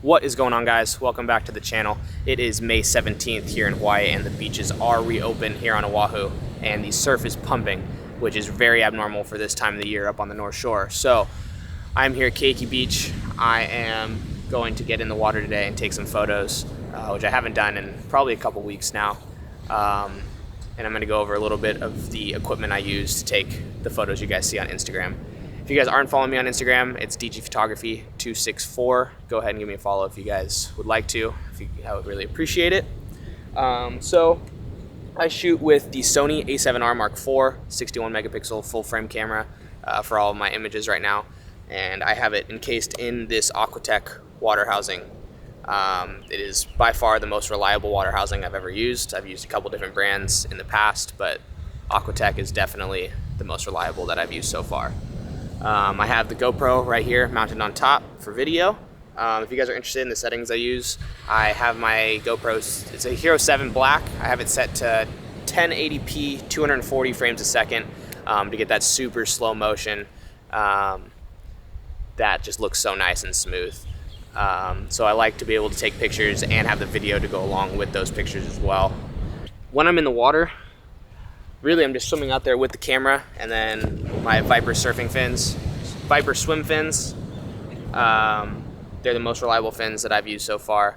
What is going on, guys? Welcome back to the channel. It is May 17th here in Hawaii and the beaches are reopened here on Oahu and the surf is pumping, which is very abnormal for this time of the year up on the North Shore. So I'm here at Keiki Beach. I am going to get in the water today and take some photos, which I haven't done in probably a couple weeks now. And I'm going to go over a little bit of the equipment I use to take the photos you guys see on Instagram. If you guys aren't following me on Instagram, it's DG Photography 264. Go ahead and give me a follow if you guys would like to. I would really appreciate it. So I shoot with the Sony A7R Mark IV 61 megapixel full frame camera for all of my images right now, and I have it encased in this Aquatech water housing. It is by far the most reliable water housing I've ever used. I've used a couple different brands in the past, but Aquatech is definitely the most reliable that I've used so far. I have the GoPro right here mounted on top for video. If you guys are interested in the settings I use, I have my GoPro, it's a Hero 7 Black. I have it set to 1080p, 240 frames a second to get that super slow motion that just looks so nice and smooth. So I like to be able to take pictures and have the video to go along with those pictures as well. When I'm in the water, really I'm just swimming out there with the camera and then my Viper surfing fins, Viper swim fins. They're the most reliable fins that I've used so far.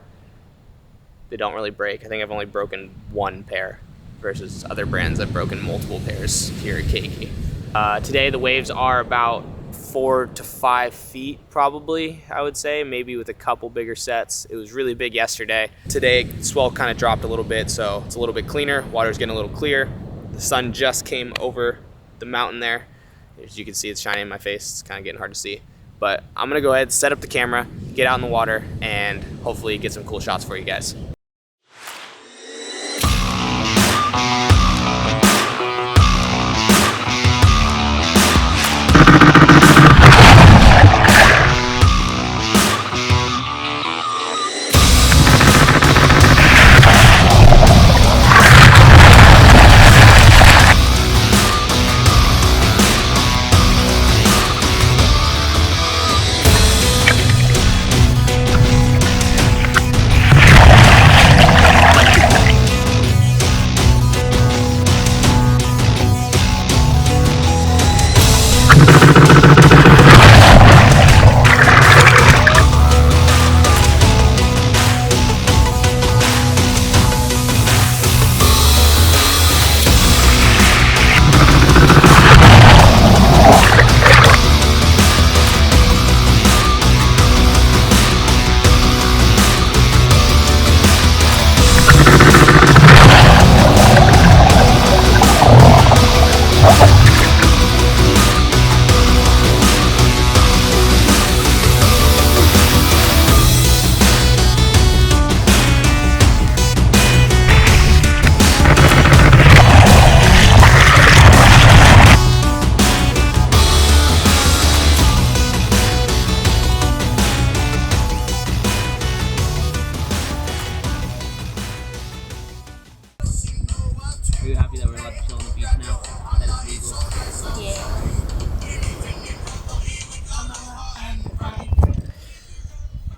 They don't really break. I think I've only broken one pair versus other brands I've broken multiple pairs here at Keiki. Today the waves are about 4 to 5 feet probably, I would say, maybe with a couple bigger sets. It was really big yesterday. Today swell kind of dropped a little bit, so it's a little bit cleaner. Water's getting a little clear. The sun just came over the mountain there. As you can see, it's shining in my face. It's kind of getting hard to see. But I'm gonna go ahead, set up the camera, get out in the water, and hopefully get some cool shots for you guys. Are you happy that we're allowed to chill on the beach now? That it's legal? Yeah.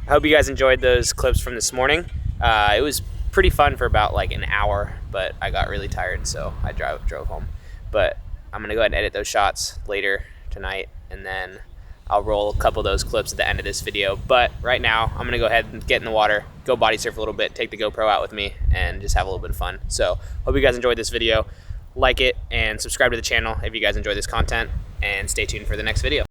I hope you guys enjoyed those clips from this morning. It was pretty fun for about like an hour, but I got really tired, so I drove home. But I'm gonna go ahead and edit those shots later tonight, and then I'll roll a couple of those clips at the end of this video. But right now, I'm gonna go ahead and get in the water, go body surf a little bit, take the GoPro out with me, and just have a little bit of fun. So hope you guys enjoyed this video. Like it and subscribe to the channel if you guys enjoy this content, and stay tuned for the next video.